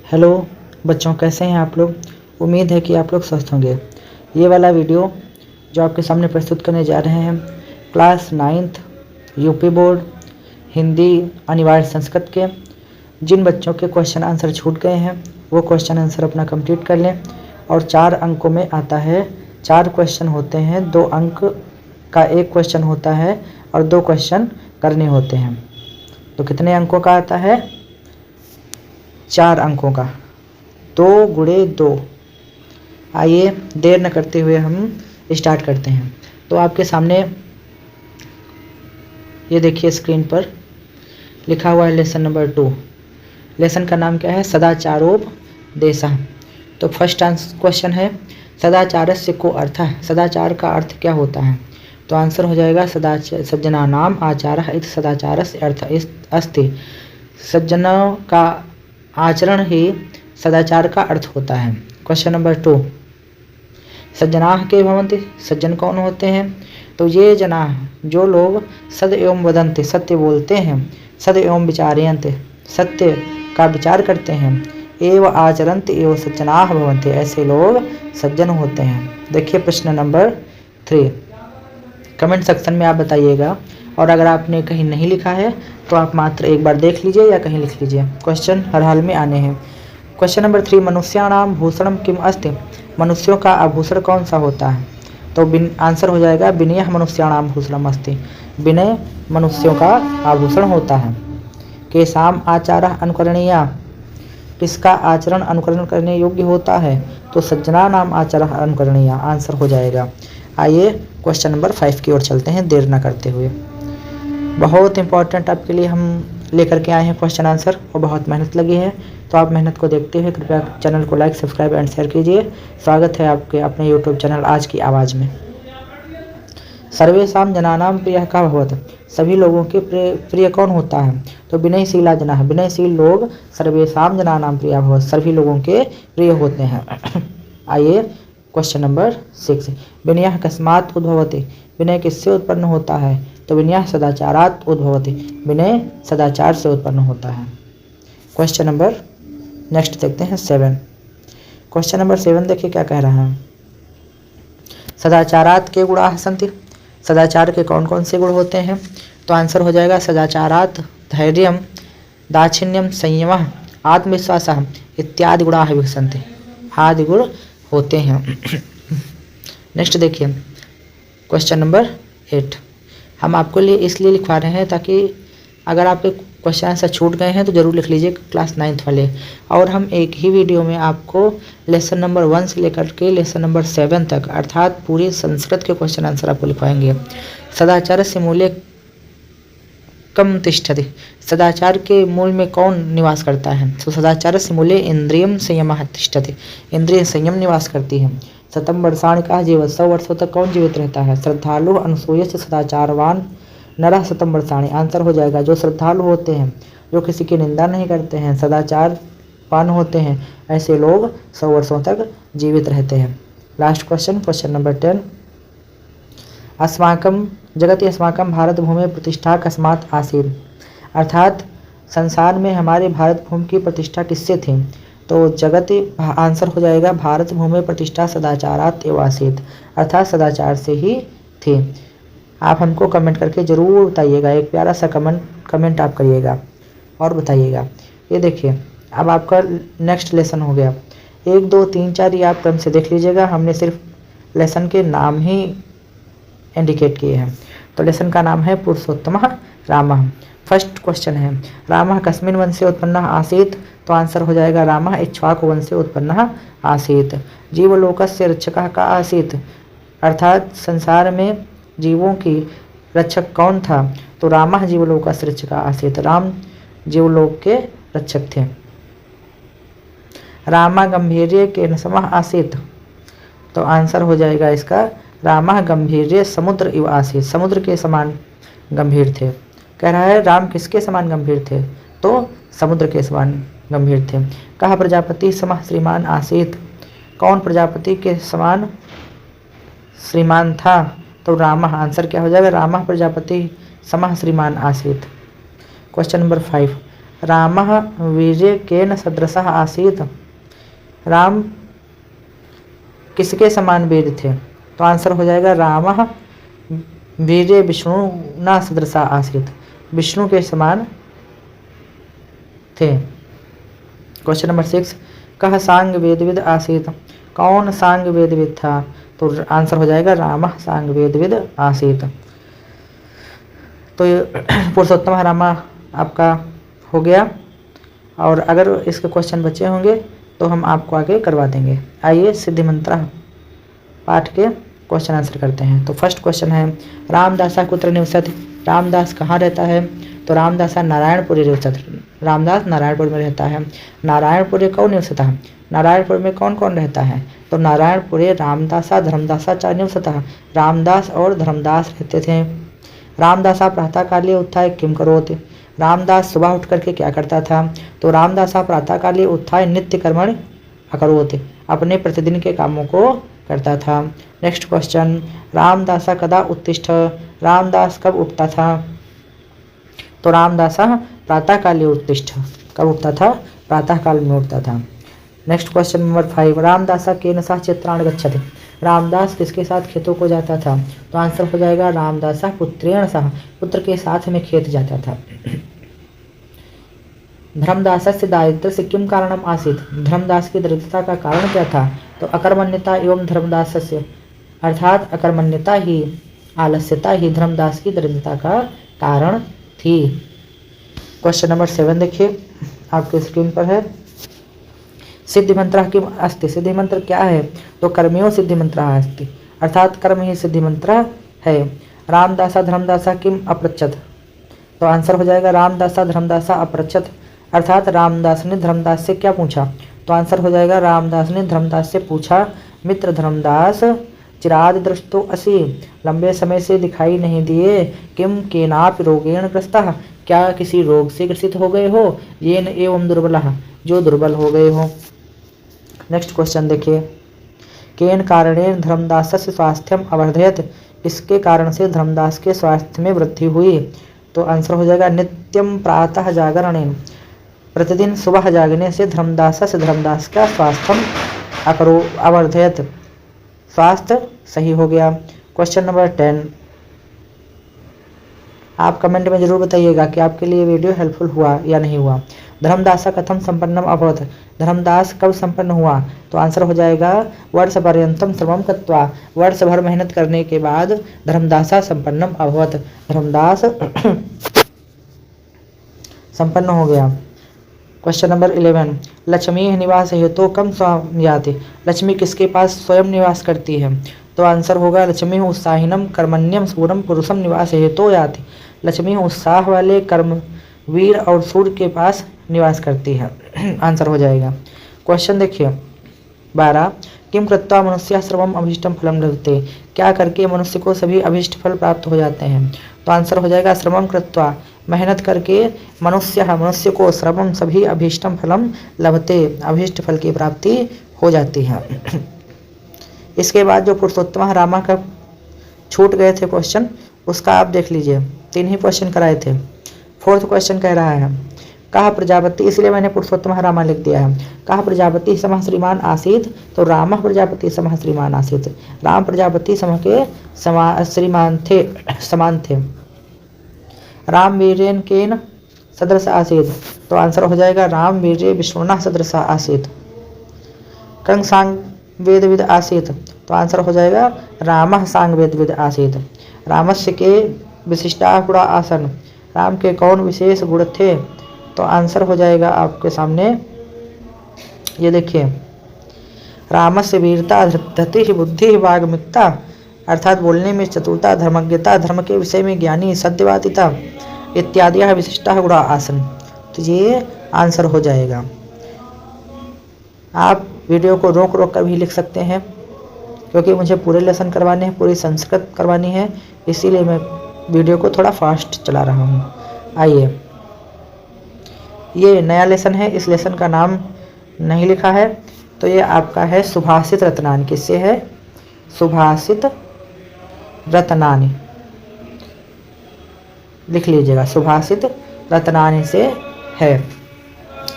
Hello बच्चों, कैसे हैं आप लोग। उम्मीद है कि आप लोग स्वस्थ होंगे। ये वाला वीडियो जो आपके सामने प्रस्तुत करने जा रहे हैं class 9th UP board Hindi अनिवार्य संस्कृत के जिन बच्चों के क्वेश्चन आंसर छूट गए हैं वो क्वेश्चन आंसर अपना कंप्लीट कर लें। और 4 अंकों में आता है। 4 क्वेश्चन होते हैं, 2 अंक का एक क्वेश्चन होता है और 2 क्वेश्चन करने होते हैं। तो कितने अंकों का आता है? 4 अंकों का, 2 गुणे 2। आइए देर न करते हुए हम स्टार्ट करते हैं। तो आपके सामने ये देखिए स्क्रीन पर लिखा हुआ है लेसन नंबर 2। लेसन का नाम क्या है? सदाचारोपदेशः। तो फर्स्ट क्वेश्चन है सदाचारस्य को अर्थः। सदाचार का अर्थ क्या होता है? तो आंसर हो जाएगा सज्जनानाम आचारः इति सदाचारस्य अर्थः अस्ति। सज्जनों का आचरण ही सदाचार का अर्थ होता है। क्वेश्चन नंबर 2, सज्जनाः के भवन्ति। सज्जन कौन होते हैं? तो ये जनाः जो लोग सद एवं वदन्ति सत्य बोलते हैं, सद एवं विचारयन्ति सत्य का विचार करते हैं, एव आचरन्ति एव सज्जनाः भवन्ति ऐसे लोग सज्जन होते हैं। देखिए प्रश्न नंबर 3, कमेंट सेक्शन में आप बताइएगा। और अगर आपने कहीं नहीं लिखा है तो आप मात्र एक बार देख लीजिए या कहीं लिख लीजिए। क्वेश्चन हर हाल में आने हैं। क्वेश्चन नंबर 3, मनुष्याणाम भूषणम किम अस्ति। मनुष्यों का आभूषण कौन सा होता है? तो आंसर हो जाएगा विनयः मनुष्याणाम भूषणम अस्ति। विनय मनुष्यों का आभूषण होता है। केषाम् आचारः अनुकरणीयः। किसका आचरण अनुकरण करने योग्य होता है? तो सज्जनानाम आचारः अनुकरणीयः आंसर हो जाएगा। आइए क्वेश्चन नंबर 5 की ओर चलते हैं देर न करते हुए। बहुत इंपॉर्टेंट आपके लिए हम लेकर के आए हैं क्वेश्चन आंसर और बहुत मेहनत लगी है। तो आप मेहनत को देखते हुए कृपया चैनल को लाइक सब्सक्राइब एंड शेयर कीजिए। स्वागत है आपके अपने यूट्यूब चैनल आज की आवाज़ में। सर्वेषां जनानां प्रियः कः भवति। सभी लोगों के प्रिय कौन होता है? तो विनयशीला जनाः। विनयशील लोग सर्वेषां जनानां प्रियः भवति सभी लोगों के प्रिय होते हैं। आइए क्वेश्चन नंबर 6, विनयः कस्मात् उद्भवति। विनय किससे उत्पन्न होता है? तो विनयः सदाचारात् उद्भवति। विनय सदाचार से उत्पन्न होता है। क्वेश्चन नंबर नेक्स्ट देखते हैं 7। क्वेश्चन नंबर 7 देखिए क्या कह रहा है। सदाचारात् के गुणाः सन्ति। सदाचार के कौन कौन से गुण होते हैं? तो आंसर हो जाएगा सदाचारात् धैर्यं दाक्षिण्यं संयमः आत्मविश्वासः इत्यादि गुणाः विकसन्ति। आदि गुण होते हैं। नेक्स्ट देखिए क्वेश्चन नंबर 8। हम आपको लिए इसलिए लिखवा रहे हैं ताकि अगर आपके क्वेश्चन आंसर छूट गए हैं तो ज़रूर लिख लीजिए क्लास 9th वाले। और हम एक ही वीडियो में आपको लेसन नंबर 1 से लेकर के लेसन नंबर 7 तक अर्थात पूरी संस्कृत के क्वेश्चन आंसर आपको लिखवाएंगे। सदाचारस्य मूले कम तिष्ठति। सदाचार के मूल में कौन निवास करता है? तो सदाचारस्य मूले इंद्रियम संयमः तिष्ठति। इंद्रिय संयम निवास करती है। शतं वर्षाणि कः जीवति। 100 वर्षों तक कौन जीवित रहता है? श्रद्धालु अनसूयस्य सदाचारवान नरः शतं वर्षाणि। आंसर हो जाएगा जो श्रद्धालु होते हैं, जो किसी की निंदा नहीं करते हैं, सदाचारवान होते हैं, ऐसे लोग 100 वर्षों तक जीवित रहते हैं। लास्ट क्वेश्चन, क्वेश्चन नंबर 10, अस्माकं जगति अस्माकं भारत भूमि प्रतिष्ठा कस्मात् आसीत्। अर्थात संसार में हमारे भारत भूमि की प्रतिष्ठा किससे थी? तो जगति आंसर हो जाएगा भारत भूमि प्रतिष्ठा सदाचारात् एव आसीत्। अर्थात सदाचार से ही थी। आप हमको कमेंट करके ज़रूर बताइएगा। एक प्यारा सा कमेंट आप करिएगा और बताइएगा। ये देखिए अब आपका नेक्स्ट लेसन हो गया। 1 2 3 4 ये आप क्रम से देख लीजिएगा। हमने सिर्फ लेसन के नाम ही इंडिकेट किए हैं। तो लेसन का नाम है पुरुषोत्तमः रामः। फर्स्ट क्वेश्चन है रामः कस्मिन् वंशे उत्पन्नः आसीत्। तो आंसर हो जाएगा रामः इक्ष्वाकु वंशे उत्पन्नः आसीत्। जीवलोकस्य रक्षकः कः आसीत्। अर्थात संसार में जीवों की रक्षक कौन था? तो रामः जीवलोकस्य रक्षकः आसीत्। राम जीवलोक के रक्षक थे। रामः गंभीर्ये केन समः आसीत्। तो आंसर हो जाएगा इसका रामः गंभीर्ये समुद्र इव आसीत्। समुद्र के समान गंभीर थे। कह रहा है राम किसके समान गंभीर थे? तो समुद्र के समान गंभीर थे। कः प्रजापति समः श्रीमान आसीत्। कौन प्रजापति के समान श्रीमान था? तो रामः। आंसर क्या हो जाएगा? रामः प्रजापति समः श्रीमान आसीत्। क्वेश्चन नंबर 5, रामः वीर्ये केन सदृशः आसीत्। राम किसके समान वीर थे? तो आंसर हो जाएगा रामः वीर्ये विष्णुना सदृशः आसीत्। विष्णु के समान थे। क्वेश्चन नंबर 6, कह सांग वेदविद आसीत्। कौन सांग वेदविद था? तो आंसर हो जाएगा रामः सांग वेदविद आसीत्। तो पुरुषोत्तम रामा आपका हो गया, और अगर इसके क्वेश्चन बचे होंगे तो हम आपको आगे करवा देंगे। आइए सिद्धिमंत्रा पाठ के क्वेश्चन आंसर करते हैं। तो फर्स्ट क्वेश्चन है, रामदासा कुत्र निवसति। रामदास कहाँ रहता है? तो रामदासा नारायणपुरी निवसति। रामदास नारायणपुर में रहता है। नारायणपुरी कौन निवसता है? नारायणपुर में कौन कौन रहता है? तो नारायणपुरे रामदासा धर्मदासा च निवसतः। रामदास और धर्मदास रहते थे। रामदासा प्रातःकाले उत्थाय किम करोति। रामदास सुबह उठ करके क्या करता था? तो रामदासा प्रातःकाले उत्थाय नित्य कर्मण अकरोति। अपने प्रतिदिन के कामों को करता था। नेक्स्ट क्वेश्चन, रामदासा कदा उत्तिष्ठ। रामदास कब उठता था? तो रामदासा प्रातःकाले उत्तिष्ठ। कब उठता था? प्रातःकाल में उठता था। नेक्स्ट क्वेश्चन नंबर 5, रामदासा केन सह चित्राण गच्छति। रामदास किसके साथ खेतों को जाता था? तो आंसर हो जाएगा रामदासा पुत्रेण सह। पुत्र के साथ में खेत जाता था। धर्मदासस्य दारिद्र्यस्य किम कारणम आसीत्। धर्मदास की दरिद्रता का कारण क्या था? तो अकर्मण्यता एवं धर्मदासस्य, अर्थात अकर्मण्यता ही, आलस्यता ही धर्मदास की दरिद्रता का कारण थी। क्वेश्चन नंबर 7 देखिए, आपके स्क्रीन पर है। सिद्धिमंत्र किम अस्ति। सिद्धिमंत्र क्या है? तो कर्मयो सिद्धिमंत्र अस्ति, अर्थात कर्म ही सिद्धिमंत्र है। रामदासा धर्मदासा किम अपृच्छत। तो आंसर हो जाएगा रामदासा धर्मदासा अपृच्छत, अर्थात रामदास ने धर्मदास से क्या पूछा? तो आंसर हो जाएगा रामदास ने धर्मदास से पूछा, मित्र धर्मदास चिराद दृष्टो असि। लंबे समय से दिखाई नहीं दिए। किम केनापि रोगेण ग्रस्तः। क्या किसी रोग से ग्रसित हो गए हो? येन एवं दुर्बलः, जो दुर्बल हो गए हो। नेक्स्ट क्वेश्चन देखिए, केन कारणेन धर्मदासस्य स्वास्थ्यम अवर्धयत। इसके कारण से धर्मदास के स्वास्थ्य में वृद्धि हुई। तो आंसर हो जाएगा नित्यम प्रातः जागरणेन। प्रतिदिन सुबह जागने से धर्मदास का स्वास्थ्यम अवर्धयत, स्वास्थ्य सही हो गया। क्वेश्चन नंबर 10, आप कमेंट में जरूर बताइएगा कि आपके लिए वीडियो हेल्पफुल हुआ या नहीं हुआ। धर्मदासा कथम संपन्नम अभवत। धर्मदास कब संपन्न हुआ? तो आंसर हो जाएगा वर्ष पर्यंतम श्रमम कृत्वा। वर्ष भर मेहनत करने के बाद धर्मदासा संपन्नम अभवत। धर्मदास संपन्न हो गया। क्वेश्चन नंबर 11, लक्ष्मी निवास हेतु कम स्वयं याति। लक्ष्मी किसके पास स्वयं निवास करती है? तो आंसर होगा लक्ष्मी उत्साहिनम कर्मण्यम सूरम पुरुषम निवास हेतु याति। लक्ष्मी उत्साह वाले कर्मवीर और सूर्य के पास निवास करती है। आंसर हो जाएगा। क्वेश्चन देखिए 12, किम कृत्वा मनुष्य श्रवम अभीष्टम फलम लभते। क्या करके मनुष्य को सभी अभीष्ट फल प्राप्त हो जाते हैं? तो आंसर हो जाएगा श्रमम कृत्वा, मेहनत करके मनुष्य को श्रवम सभी अभीष्टम फलम लभते, अभीष्ट फल की प्राप्ति हो जाती है। इसके बाद जो पुरुषोत्तम रामा का छूट गए थे क्वेश्चन, उसका आप देख लीजिए। 3 ही क्वेश्चन कराए थे। 4th क्वेश्चन कह रहा है, कहा प्रजापति, इसलिए मैंने पुरुषोत्तम रामा लिख दिया है। कहा प्रजापति समः श्रीमान आसीत। तो राम प्रजापति समः श्रीमान आसीत। राम प्रजापति समः के श्रीमान थे, समान थे। राम वीर्येन केन सदृश आसीत। तो आंसर हो जाएगा राम वीर्ये विष्णुना सदृश आसीत। कंग सांग वेदविद आसीत। तो आंसर हो जाएगा रामः सांग वेदविद आसीत। रामस्य के विशिष्टा गुणा आसन। राम के कौन विशेष गुण थे? तो आंसर हो जाएगा आपके सामने, ये देखिए, रामस्य वीरता धृति बुद्धि वाग्मिकता, अर्थात बोलने में चतुरता, धर्मज्ञता, धर्म के विषय में ज्ञानी, सत्यवादिता इत्यादि विशिष्टा गुणा आसन। तो ये आंसर हो जाएगा। आप वीडियो को रोक रोक कर भी लिख सकते हैं, क्योंकि मुझे पूरे लेसन करवाने हैं, पूरी संस्कृत करवानी है, इसीलिए मैं वीडियो को थोड़ा फास्ट चला रहा हूँ। आइए, ये नया लेसन है, इस लेसन का नाम नहीं लिखा है, तो ये आपका है सुभाषित रत्नानी। किससे है? सुभाषित रत्नानी लिख लीजिएगा। सुभाषित रत्नानी से है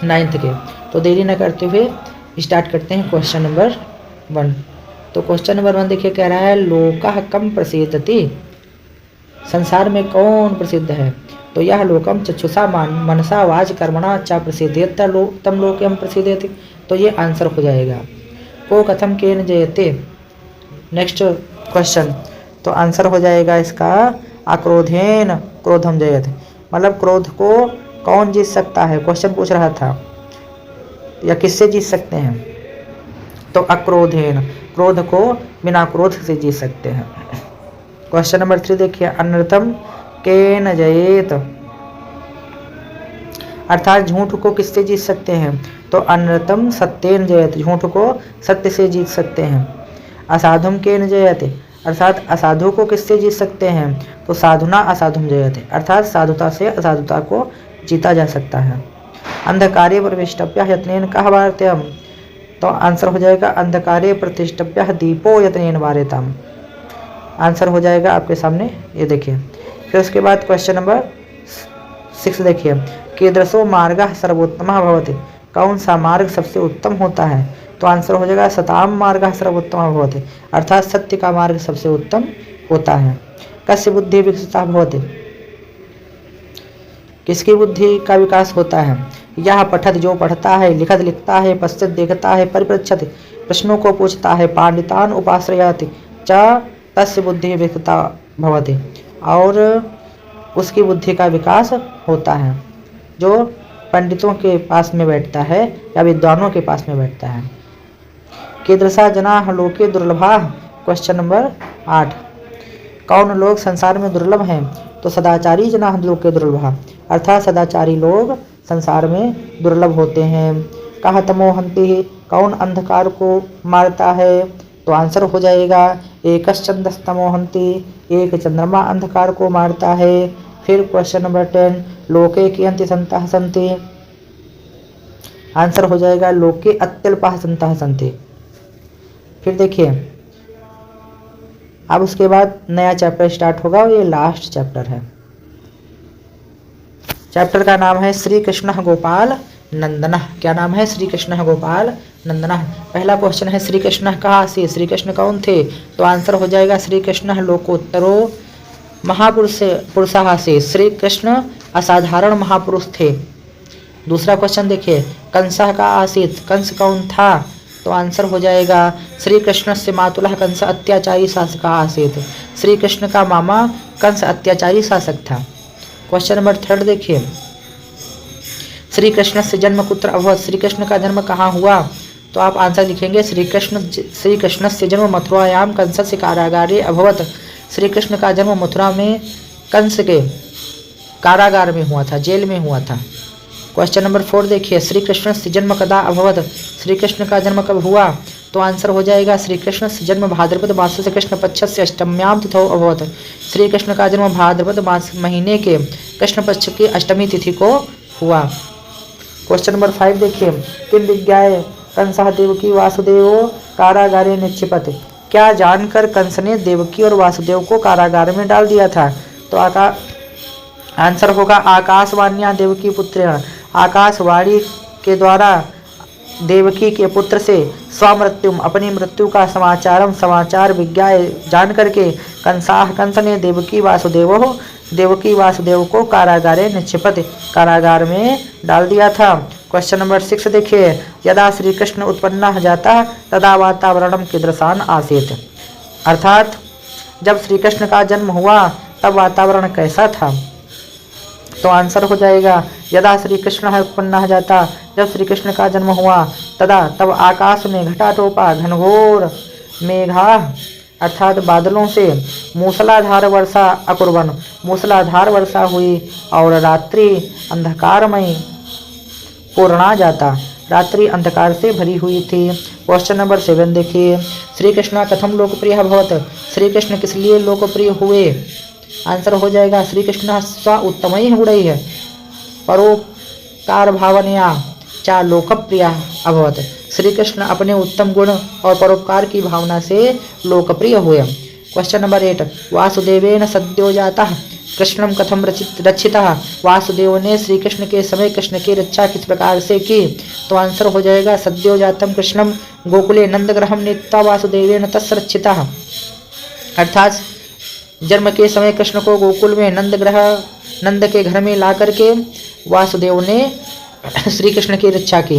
9th के। तो देरी न करते हुए स्टार्ट करते हैं क्वेश्चन नंबर 1। तो क्वेश्चन नंबर 1 देखिए, कह रहा है लोकः कम प्रसीदति, संसार में कौन प्रसिद्ध है? तो यह लोकम चक्षुषा मनसा वाच कर्मणा च प्रसिद्धेत तम लोकम प्रसिद्धेति। तो ये आंसर हो जाएगा। को कथम केन जयते, नेक्स्ट क्वेश्चन, तो आंसर हो जाएगा इसका अक्रोधेन क्रोधम जयते, मतलब क्रोध को कौन जीत सकता है, क्वेश्चन पूछ रहा था, या किससे जीत सकते हैं? तो अक्रोधेन, क्रोध को बिना क्रोध से जीत सकते हैं। क्वेश्चन नंबर 3 देखिए, अनर्थम केन जयेत, अर्थात झूठ को किससे जीत सकते हैं? तो अनर्थम सत्येन जयेत, झूठ को सत्य से जीत सकते हैं। असाधुम केन जयते, अर्थात असाधु को किससे जीत सकते हैं? तो साधुना असाधुम जयते, अर्थात साधुता से असाधुता को जीता जा सकता है। अंधकारे प्रविष्टव्य यत्नेन कः वार्यताम, तो आंसर हो जाएगा अंधकारे प्रतिष्ठव्य दीपो यत्नेन वार्यताम, आंसर हो जाएगा आपके सामने, ये देखिए। फिर उसके बाद क्वेश्चन नंबर 6 देखिए, कीदृशो मार्गः सर्वोत्तमः भवति, कौन सा मार्ग सबसे उत्तम होता है? तो आंसर हो जाएगा सताम मार्गः सर्वोत्तमः भवति, अर्थात सत्य का मार्ग सबसे उत्तम होता है। कस्य बुद्धि विकसिता भवति, किसकी बुद्धि का विकास होता है? यह पठत, जो पढ़ता है, लिखत लिखता है, पश्चात देखता है, परिपृच्छति प्रश्नों को पूछता है, पांडितान उपाश्रयति च तस्य बुद्धि विकसिता भवति, और उसकी बुद्धि का विकास होता है, जो पंडितों के पास में बैठता है या विद्वानों के पास में बैठता है। कीदृशा जनाः लोके दुर्लभा, क्वेश्चन नंबर 8, कौन लोग संसार में दुर्लभ हैं? तो सदाचारी जनाः लोके दुर्लभा, अर्थात सदाचारी लोग संसार में दुर्लभ होते हैं। कः तमोहन्ति, कौन अंधकार को मारता है? तो आंसर हो जाएगा एकश्चन्द्रस्तमोहन्ति, एक चंद्रमा अंधकार को मारता है। फिर क्वेश्चन नंबर 10, लोके कियन्ति सन्तः सन्ति, आंसर हो जाएगा लोके अत्यल्पाः सन्तः सन्ति। फिर देखिए, अब उसके बाद नया चैप्टर स्टार्ट होगा, ये लास्ट चैप्टर है। चैप्टर का नाम है श्री कृष्ण गोपाल नंदन। क्या नाम है? श्री कृष्ण गोपाल नंदन। पहला क्वेश्चन है श्री कृष्ण कहाँ से, श्री कृष्ण कौन थे? तो आंसर हो जाएगा श्री कृष्ण लोकोत्तरो महापुरुषाः से, श्री कृष्ण असाधारण महापुरुष थे। दूसरा क्वेश्चन देखिए, कंसः का आसीत, कंस कौन था? तो आंसर हो जाएगा श्री कृष्ण से मातुलः कंस अत्याचारी शासक आसीत, श्री कृष्ण का मामा कंस अत्याचारी शासक था। क्वेश्चन नंबर 3 देखिए, श्री कृष्ण से जन्म कुत्र अभवत, श्री कृष्ण का जन्म कहाँ हुआ? तो आप आंसर लिखेंगे श्री कृष्ण से जन्म मथुरायाम कंस से कारागारे अभवत, श्री कृष्ण का जन्म मथुरा में कंस के कारागार में हुआ था, जेल में हुआ था। क्वेश्चन नंबर 4 देखिए, श्री कृष्ण से जन्म कदा अभवत, श्री कृष्ण का जन्म कब हुआ? तो आंसर हो जाएगा श्री कृष्ण से जन्म भाद्रपद मासस्य कृष्ण पक्षस्य अष्टम्याम तिथौ अभवत, श्री कृष्ण का जन्म भाद्रपद मास महीने के कृष्ण पक्ष की अष्टमी तिथि को हुआ। क्वेश्चन नंबर 5 देखिए, किम विज्ञाय कंसः देवकी वासुदेवो कारागारे निक्षिपत, क्या जानकर कंस ने देवकी और वासुदेव को कारागार में डाल दिया था? तो आंसर होगा आकाशवाण्या देवकी पुत्रेण, आकाशवाणी के द्वारा देवकी के पुत्र से स्वमृत्युम, अपनी मृत्यु का समाचार विज्ञाय जान करके कंस ने देवकी वासुदेव को कारागारे निक्षिपत, कारागार में डाल दिया था। क्वेश्चन नंबर 6 देखिए, यदा श्री कृष्ण उत्पन्न जाता तदा वातावरणम कीदृशान आसीत, अर्थात जब श्री कृष्ण का जन्म हुआ तब वातावरण कैसा था? तो आंसर हो जाएगा यदा श्री कृष्ण उत्पन्न जाता, जब श्री कृष्ण का जन्म हुआ तब आकाश में घटाटोपा घनघोर मेघा, अर्थात बादलों से मूसलाधार वर्षा अकुर्वन, मूसलाधार वर्षा हुई और रात्रि अंधकारमय पूर्णा जाता, रात्रि अंधकार से भरी हुई थी। क्वेश्चन नंबर 7 देखिए, श्री कृष्ण कथम लोकप्रिय भवत, श्री कृष्ण किस लिए लोकप्रिय हुए? आंसर हो जाएगा श्री कृष्ण स्व उत्तमय गुणैः है परोपकार भावनया चा लोकप्रिय अभवत, श्री कृष्ण अपने उत्तम गुण और परोपकार की भावना से लोकप्रिय हुए। क्वेश्चन नंबर 8, वासुदेवेन सद्यो जाता कृष्णम कथम रक्षिता, वासुदेव ने श्री कृष्ण के समय कृष्ण की रक्षा किस प्रकार से की। तो आंसर हो जाएगा सद्यो जातम कृष्णम गोकुले नंदग्रहम नीत्वा वासुदेवेन तस्य रक्षिता। अर्थात जन्म के समय कृष्ण को गोकुल में नंद के घर में ला करके वासुदेव ने श्री कृष्ण की रक्षा की।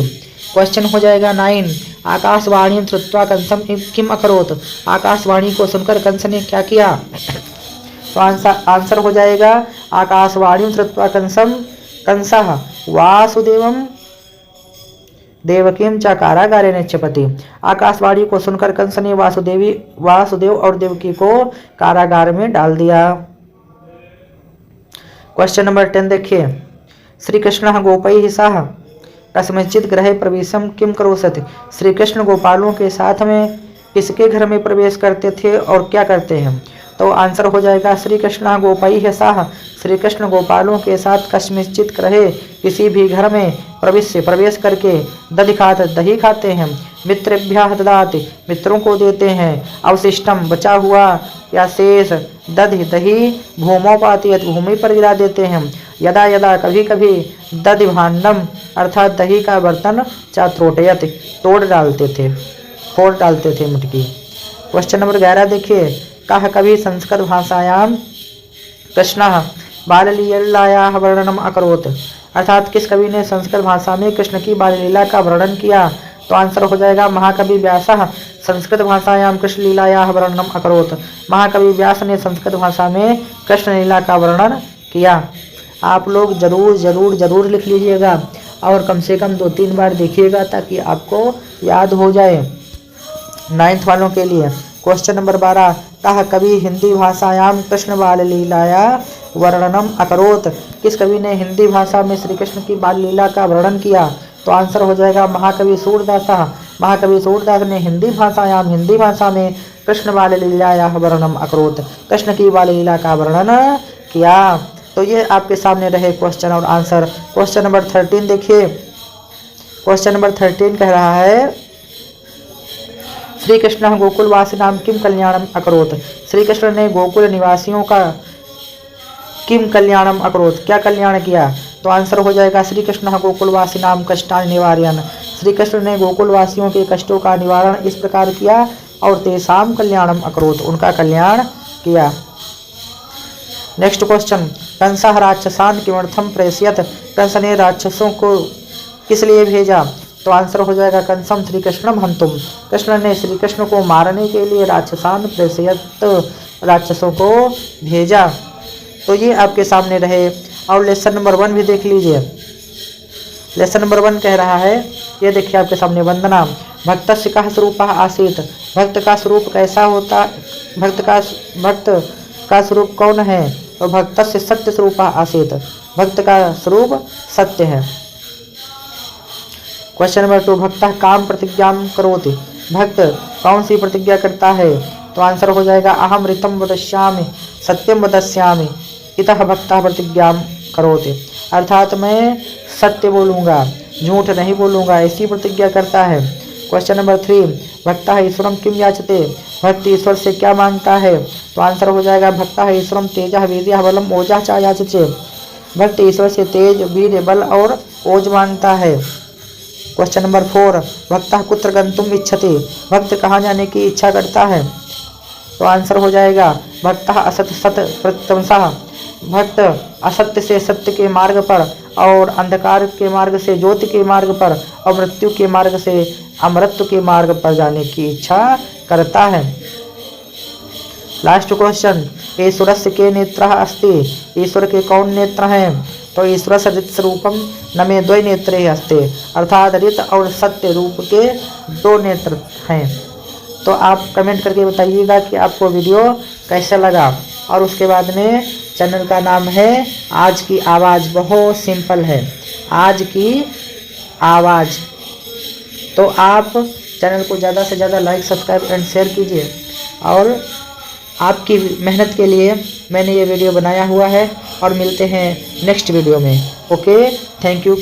क्वेश्चन हो जाएगा 9, आकाशवाणी श्रुत्वा कंसम किम अकरोत, आकाशवाणी को सुनकर कंस ने क्या किया। तो आंसर हो जाएगा आकाशवाणी श्रुत्वा कंसः वासुदेवम देवकीम च कारागारे निक्षपति। आकाशवाणी को सुनकर कंस ने वासुदेव और देवकी को कारागार में डाल दिया। क्वेश्चन नंबर 10 देखिए, श्री कृष्ण गोपैः सह कस्मैचित् गृहे प्रवेशम किम करोषति, श्री कृष्ण गोपालों के साथ में किसके घर में प्रवेश करते थे और क्या करते हैं। तो आंसर हो जाएगा श्री कृष्ण गोपैः सह, श्री कृष्ण गोपालों के साथ कस्मैचित् गृहे किसी भी घर में प्रवेश करके दही खाते हैं, मित्रेभ्यः ददाति मित्रों को देते हैं, अवशिष्टम बचा हुआ या शेष दही भूमोपातीयत भूमि पर गिरा देते हैं, यदा यदा कभी कभी दधि भांडम अर्थात दही का बर्तन चात्रोटयत फोड़ डालते थे मटकी। क्वेश्चन नंबर 11 देखिए, कह कभी संस्कृत भाषायाम कृष्ण बाललीलायाः वर्णनम अकरोत्, अर्थात किस कवि ने संस्कृत भाषा में कृष्ण की बाललीला का वर्णन किया। तो आंसर हो जाएगा महाकवि व्यासः संस्कृत भाषायाम कृष्ण लीलायाः वर्णनम अकरोत्, महाकवि व्यास ने संस्कृत भाषा में कृष्ण लीला का वर्णन किया। आप लोग जरूर लिख लीजिएगा और कम से कम 2-3 बार देखिएगा ताकि आपको याद हो जाए। 9th वालों के लिए क्वेश्चन नंबर 12, कह कवि हिंदी भाषायाम कृष्ण बाल लीलाया वर्णनम अकरोत, किस कवि ने हिंदी भाषा में श्री कृष्ण की बाल लीला का वर्णन किया। तो आंसर हो जाएगा महाकवि सूरदास, महाकवि सूरदास ने हिंदी भाषा में कृष्ण बाल लीलाया वर्णनम अकरोत, कृष्ण की बाल लीला का वर्णन किया। तो ये आपके सामने रहे क्वेश्चन और आंसर। क्वेश्चन नंबर 13 देखिए, क्वेश्चन नंबर 13 कह रहा है श्री कृष्ण गोकुलवासी नाम किम कल्याणम अकरोत, श्री कृष्ण ने गोकुल निवासियों का किम कल्याणम अकरोत क्या कल्याण किया। तो आंसर हो जाएगा श्री कृष्ण गोकुलवासी नाम कष्टान निवार्यन, श्री कृष्ण ने गोकुलवासियों के कष्टों का निवारण इस प्रकार किया और तेसाम कल्याणम अकरोत उनका कल्याण किया। नेक्स्ट क्वेश्चन, कंसः राक्षसान किमर्थम प्रेषयत, कंस ने राक्षसों को किस लिए भेजा। तो आंसर हो जाएगा कंसम श्री कृष्णम हंतुम, कृष्ण ने श्री कृष्ण को मारने के लिए राक्षसान प्रेषयत राक्षसों को भेजा। तो ये आपके सामने रहे और लेसन नंबर 1 भी देख लीजिए। लेसन नंबर 1 कह रहा है, ये देखिए आपके सामने, वंदना भक्तस्य कः स्वरूपः आसीत्, भक्त का स्वरूप कैसा होता, भक्त का स्वरूप कौन है। और भक्तस्य सत्य स्वरूपः आसीत्, भक्त का स्वरूप सत्य है। क्वेश्चन नंबर 2, भक्तः काम प्रतिज्ञां करोति, भक्त कौन सी प्रतिज्ञा करता है। तो आंसर हो जाएगा अहम ऋतम वदस्यामि सत्यम वदस्यामि इतः भक्तः प्रतिज्ञां करोति, अर्थात मैं सत्य बोलूँगा झूठ नहीं बोलूँगा ऐसी प्रतिज्ञा करता है। क्वेश्चन नंबर 3, भक्तः ईश्वरम किम याचते, भक्त ईश्वर से क्या मांगता है। तो आंसर हो जाएगा भक्तः ईश्वरम तेजः वीर्यः बलम ओजः च याचते, भक्त ईश्वर से तेज वीर्य बल और ओज मांगता है। क्वेश्चन नंबर 4, भक्तः कुत्र गंतुम इच्छति, भक्त कहाँ जाने की इच्छा करता है। तो आंसर हो जाएगा भक्तः असत सत प्रत्यंसः, भक्त असत्य से सत्य के मार्ग पर और अंधकार के मार्ग से ज्योति के मार्ग पर और मृत्यु के मार्ग से अमृत के मार्ग पर जाने की इच्छा करता है। लास्ट क्वेश्चन, ईश्वरस्य के नेत्रः अस्ति, ईश्वर के कौन नेत्र हैं। तो ईश्वर ऋत स्वरूपम न में 2 नेत्रे अस्ति, अर्थात ऋत और सत्य रूप के 2 नेत्र हैं। तो आप कमेंट करके बताइएगा कि आपको वीडियो कैसा लगा। और उसके बाद में चैनल का नाम है आज की आवाज़, बहुत सिंपल है आज की आवाज़। तो आप चैनल को ज़्यादा से ज़्यादा लाइक सब्सक्राइब एंड शेयर कीजिए। और आपकी मेहनत के लिए मैंने ये वीडियो बनाया हुआ है और मिलते हैं नेक्स्ट वीडियो में। Okay, thank you.